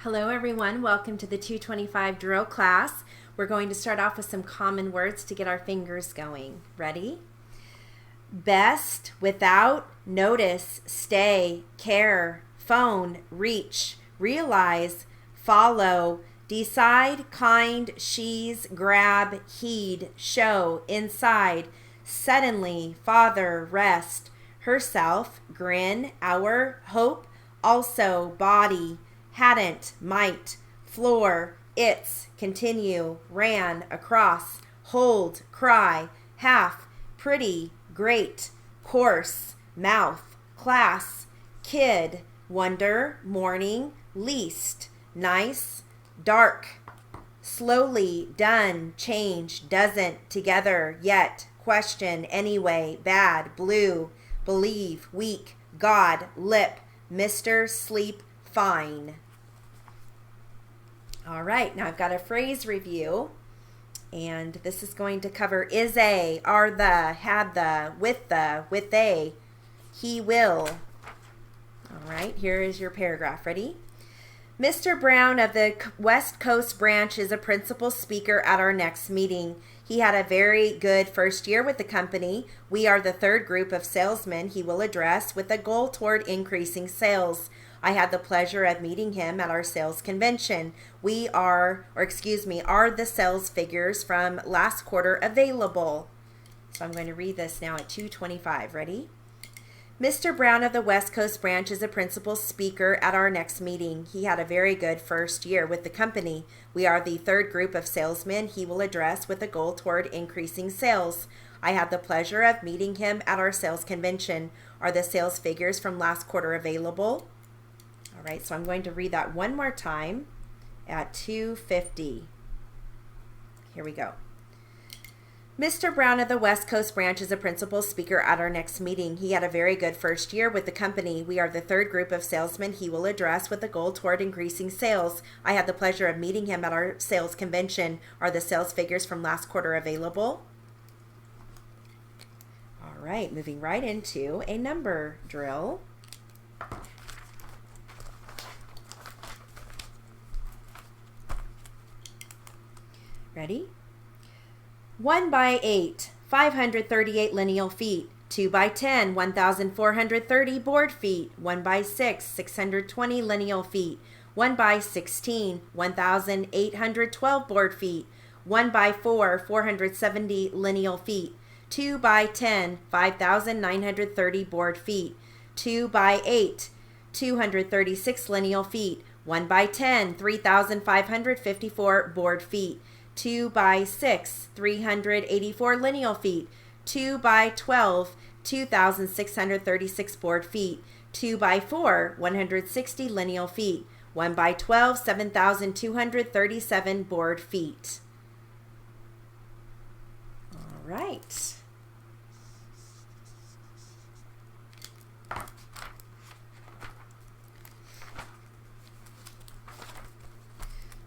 Hello everyone, welcome to the 225 drill class. We're going to start off with some common words to get our fingers going. Ready? Best, without, notice, stay, care, phone, reach, realize, follow, decide, kind, she's, grab, heed, show, inside, suddenly, father, rest, herself, grin, our, hope, also, body, hadn't, might, floor, its, continue, ran, across, hold, cry, half, pretty, great, course, mouth, class, kid, wonder, morning, least, nice, dark, slowly, done, change, doesn't, together, yet, question, anyway, bad, blue, believe, weak, God, lip, Mr., sleep, fine. All right, now I've got a phrase review, and this is going to cover is a, are the, had the, with a, he will. All right, here is your paragraph. Ready? Mr. Brown of the West Coast branch is a principal speaker at our next meeting. He had a very good first year with the company. We are the third group of salesmen he will address with a goal toward increasing sales. I had the pleasure of meeting him at our sales convention. Are the sales figures from last quarter available? So I'm going to read this now at 2:25. Ready? Mr. Brown of the West Coast branch is a principal speaker at our next meeting. He had a very good first year with the company. We are the third group of salesmen he will address with a goal toward increasing sales. I had the pleasure of meeting him at our sales convention. Are the sales figures from last quarter available? All right, so I'm going to read that one more time at 2:50. Here we go. Mr. Brown of the West Coast branch is a principal speaker at our next meeting. He had a very good first year with the company. We are the third group of salesmen he will address with a goal toward increasing sales. I had the pleasure of meeting him at our sales convention. Are the sales figures from last quarter available? All right, moving right into a number drill. Ready? 1 by 8, 538 lineal feet. 2 by 10, 1,430 board feet. 1 by 6, 620 lineal feet. 1 by 16, 1,812 board feet. 1 by 4, 470 lineal feet. 2 by 10, 5,930 board feet. 2 by 8, 236 lineal feet. 1 by 10, 3,554 board feet. 2 by 6, 384 lineal feet. 2 by 12, 2,636 board feet. 2 by 4, 160 lineal feet. 1 by 12, 7,237 board feet. All right.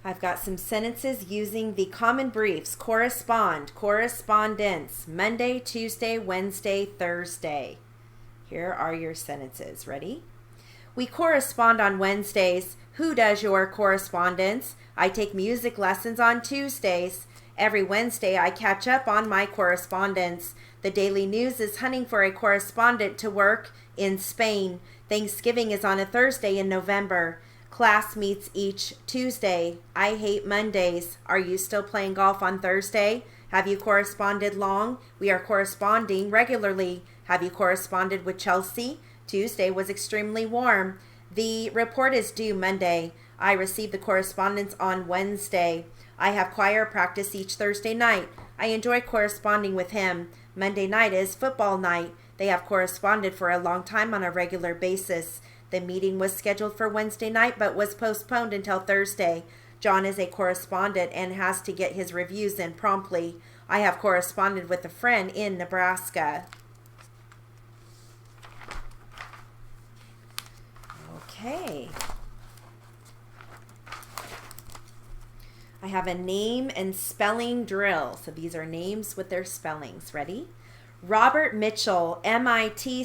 I've got some sentences using the common briefs. Correspond, correspondence, Monday, Tuesday, Wednesday, Thursday. Here are your sentences. Ready? We correspond on Wednesdays. Who does your correspondence? I take music lessons on Tuesdays. Every Wednesday I catch up on my correspondence. The Daily News is hunting for a correspondent to work in Spain. Thanksgiving is on a Thursday in November. Class meets each Tuesday. I hate Mondays. Are you still playing golf on Thursday? Have you corresponded long? We are corresponding regularly. Have you corresponded with Chelsea? Tuesday was extremely warm. The report is due Monday. I receive the correspondence on Wednesday. I have choir practice each Thursday night. I enjoy corresponding with him. Monday night is football night. They have corresponded for a long time on a regular basis. The meeting was scheduled for Wednesday night but was postponed until Thursday. John is a correspondent and has to get his reviews in promptly. I have corresponded with a friend in Nebraska. Okay. I have a name and spelling drill. So these are names with their spellings. Ready? Robert Mitchell, Mitchell.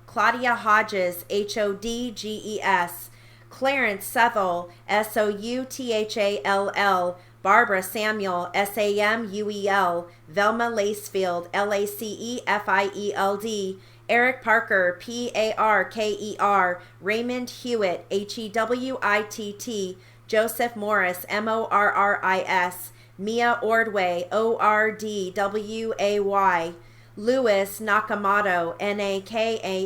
Claudia Hodges, Hodges. Clarence Southall, Southall. Barbara Samuel, Samuel. Velma Lacefield, Lacefield. Eric Parker, Parker. Raymond Hewitt, Hewitt. Joseph Morris, Morris. Mia Ordway, Ordway. Louis Nakamoto,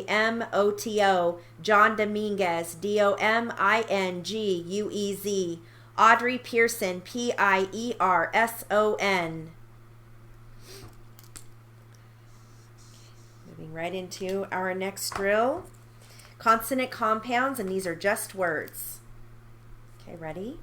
Nakamoto. John Dominguez, Dominguez. Audrey Pearson, Pierson. Moving right into our next drill. Consonant compounds, and these are just words. Okay, ready?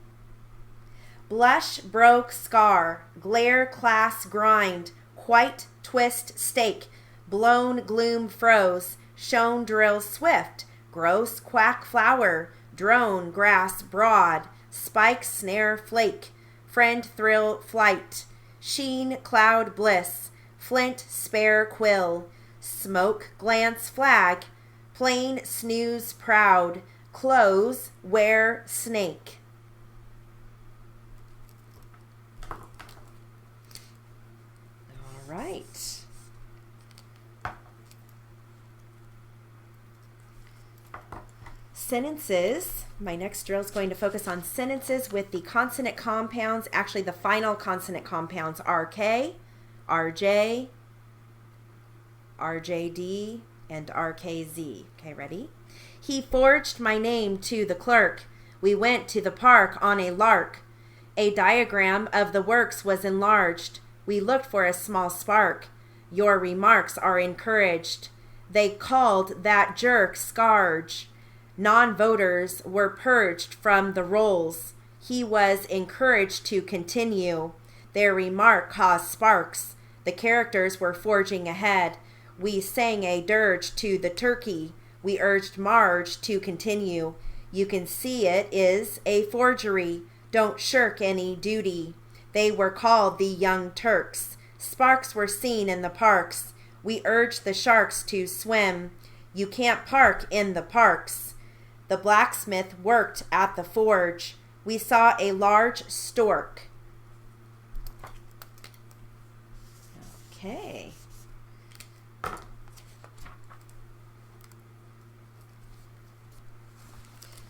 Blush, broke, scar, glare, class, grind, quite, twist, stake, blown, gloom, froze, shone, drill, swift, gross, quack, flower, drone, grass, broad, spike, snare, flake, friend, thrill, flight, sheen, cloud, bliss, flint, spare, quill, smoke, glance, flag, plain, snooze, proud, close, wear, snake. All right. Sentences. My next drill is going to focus on sentences with the consonant compounds. Actually, the final consonant compounds: RK, RJ, RJD, and RKZ. Okay, ready? He forged my name to the clerk. We went to the park on a lark. A diagram of the works was enlarged. We looked for a small spark. Your remarks are encouraged. They called that jerk scourge. Non-voters were purged from the rolls. He was encouraged to continue. Their remark caused sparks. The characters were forging ahead. We sang a dirge to the turkey. We urged Marge to continue. You can see it is a forgery. Don't shirk any duty. They were called the Young Turks. Sparks were seen in the parks. We urged the sharks to swim. You can't park in the parks. The blacksmith worked at the forge. We saw a large stork. Okay.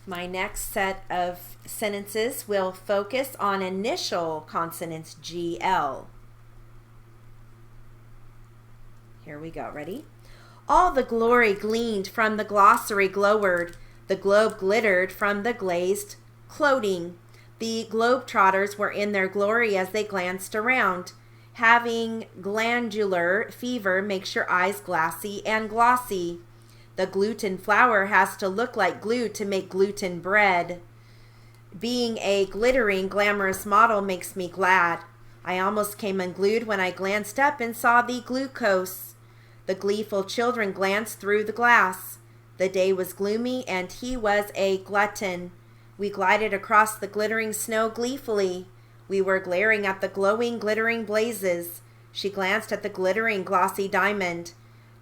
My next set of sentences will focus on initial consonants GL. Here we go. Ready? All the glory gleamed from the glossary glowered. The globe glittered from the glazed clothing. The globetrotters were in their glory as they glanced around. Having glandular fever makes your eyes glassy and glossy. The gluten flour has to look like glue to make gluten bread. Being a glittering, glamorous model makes me glad. I almost came unglued when I glanced up and saw the glucose. The gleeful children glanced through the glass. The day was gloomy and he was a glutton. We glided across the glittering snow gleefully. We were glaring at the glowing, glittering blazes. She glanced at the glittering, glossy diamond.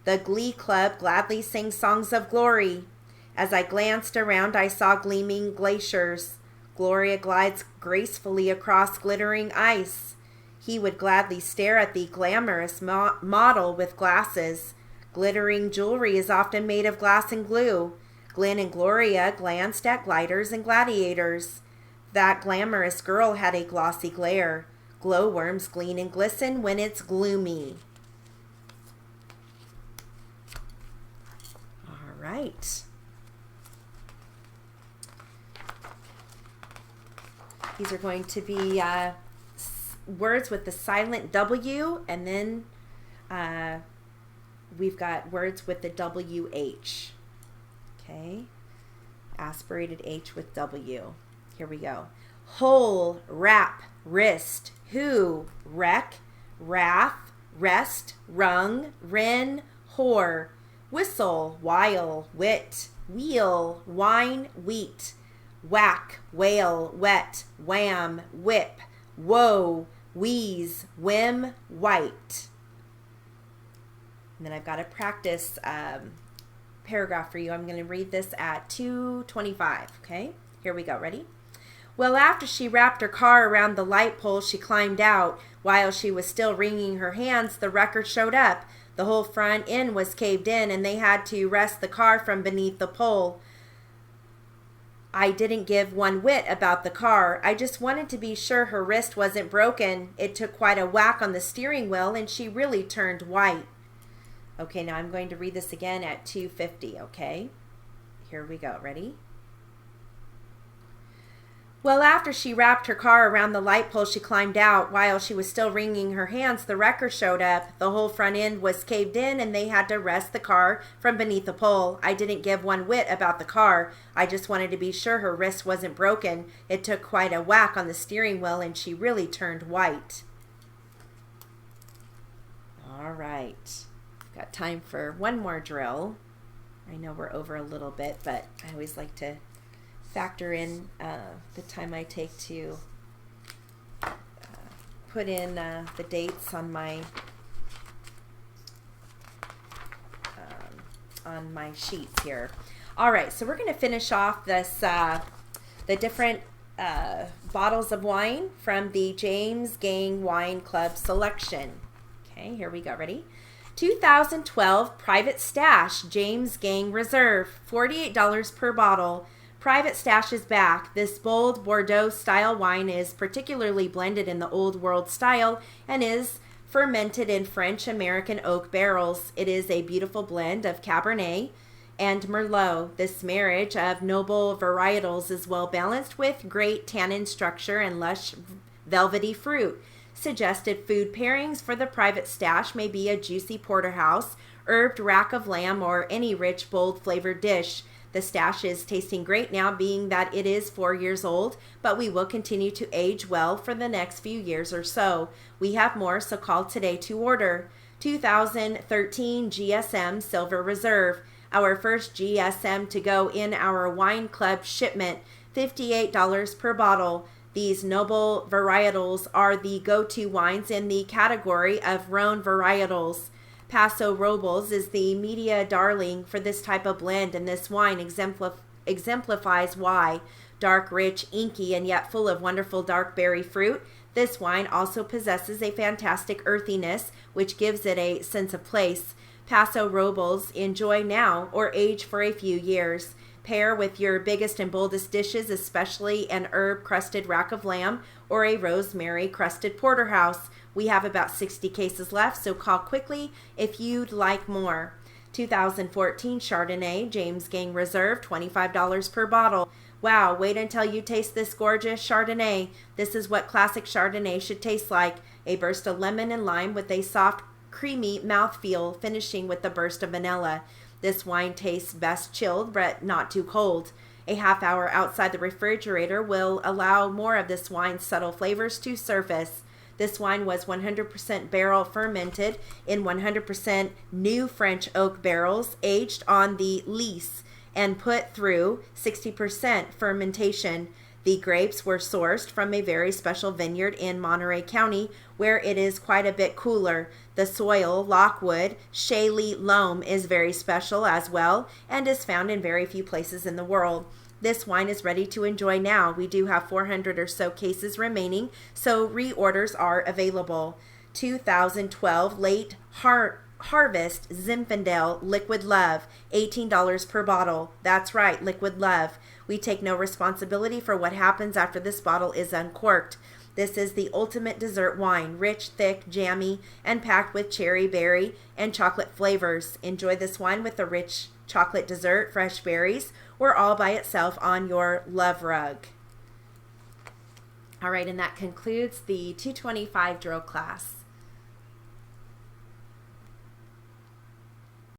The glee club gladly sang songs of glory. As I glanced around, I saw gleaming glaciers. Gloria glides gracefully across glittering ice. He would gladly stare at the glamorous model with glasses. Glittering jewelry is often made of glass and glue. Glenn and Gloria glanced at gliders and gladiators. That glamorous girl had a glossy glare. Glowworms gleam and glisten when it's gloomy. All right. These are going to be words with the silent W, and then we've got words with the WH. Okay. Aspirated H with W. Here we go. Hole, wrap, wrist, who, wreck, wrath, rest, rung, wren, whore, whistle, while, wit, wheel, wine, wheat, whack, whale, wet, wham, whip, woe, wheeze, whim, white. And then I've got a practice paragraph for you. I'm going to read this at 2:25, okay? Here we go. Ready? Well, after she wrapped her car around the light pole, she climbed out. While she was still wringing her hands, the wrecker showed up. The whole front end was caved in, and they had to wrest the car from beneath the pole. I didn't give one whit about the car. I just wanted to be sure her wrist wasn't broken. It took quite a whack on the steering wheel, and she really turned white. Okay, now I'm going to read this again at 2:50, okay? Here we go. Ready? Well, after she wrapped her car around the light pole, she climbed out. While she was still wringing her hands, the wrecker showed up. The whole front end was caved in, and they had to wrest the car from beneath the pole. I didn't give one whit about the car. I just wanted to be sure her wrist wasn't broken. It took quite a whack on the steering wheel, and she really turned white. All right. Got time for one more drill. I know we're over a little bit, but I always like to factor in the time I take to put in the dates on my sheets here. All right, so we're going to finish off this the different bottles of wine from the James Gang Wine Club selection. Okay, here we go. Ready? 2012 Private Stash James Gang Reserve, $48 per bottle. Private Stash is back. This bold Bordeaux style wine is particularly blended in the Old World style and is fermented in French American oak barrels. It is a beautiful blend of Cabernet and Merlot. This marriage of noble varietals is well balanced with great tannin structure and lush velvety fruit. Suggested food pairings for the Private Stash may be a juicy porterhouse, herbed rack of lamb, or any rich, bold flavored dish. The stash is tasting great now, being that it is 4 years old, but we will continue to age well for the next few years or so. We have more, so call today to order. 2013 GSM Silver Reserve, our first GSM to go in our wine club shipment, $58 per bottle. These noble varietals are the go-to wines in the category of Rhone varietals. Paso Robles is the media darling for this type of blend, and this wine exemplifies why. Dark, rich, inky, and yet full of wonderful dark berry fruit. This wine also possesses a fantastic earthiness, which gives it a sense of place. Paso Robles, enjoy now or age for a few years. Pair with your biggest and boldest dishes, especially an herb-crusted rack of lamb or a rosemary-crusted porterhouse. We have about 60 cases left, so call quickly if you'd like more. 2014 Chardonnay James Gang Reserve, $25 per bottle. Wow, wait until you taste this gorgeous Chardonnay. This is what classic Chardonnay should taste like. A burst of lemon and lime with a soft, creamy mouthfeel, finishing with a burst of vanilla. This wine tastes best chilled, but not too cold. A half hour outside the refrigerator will allow more of this wine's subtle flavors to surface. This wine was 100% barrel fermented in 100% new French oak barrels, aged on the lees, and put through 60% fermentation. The grapes were sourced from a very special vineyard in Monterey County, where it is quite a bit cooler. The soil, Lockwood, shaly loam, is very special as well and is found in very few places in the world. This wine is ready to enjoy now. We do have 400 or so cases remaining, so reorders are available. 2012 Late Harvest Zinfandel Liquid Love, $18 per bottle. That's right, Liquid Love. We take no responsibility for what happens after this bottle is uncorked. This is the ultimate dessert wine, rich, thick, jammy, and packed with cherry, berry, and chocolate flavors. Enjoy this wine with a rich chocolate dessert, fresh berries, or all by itself on your love rug. All right, and that concludes the 225 drill class.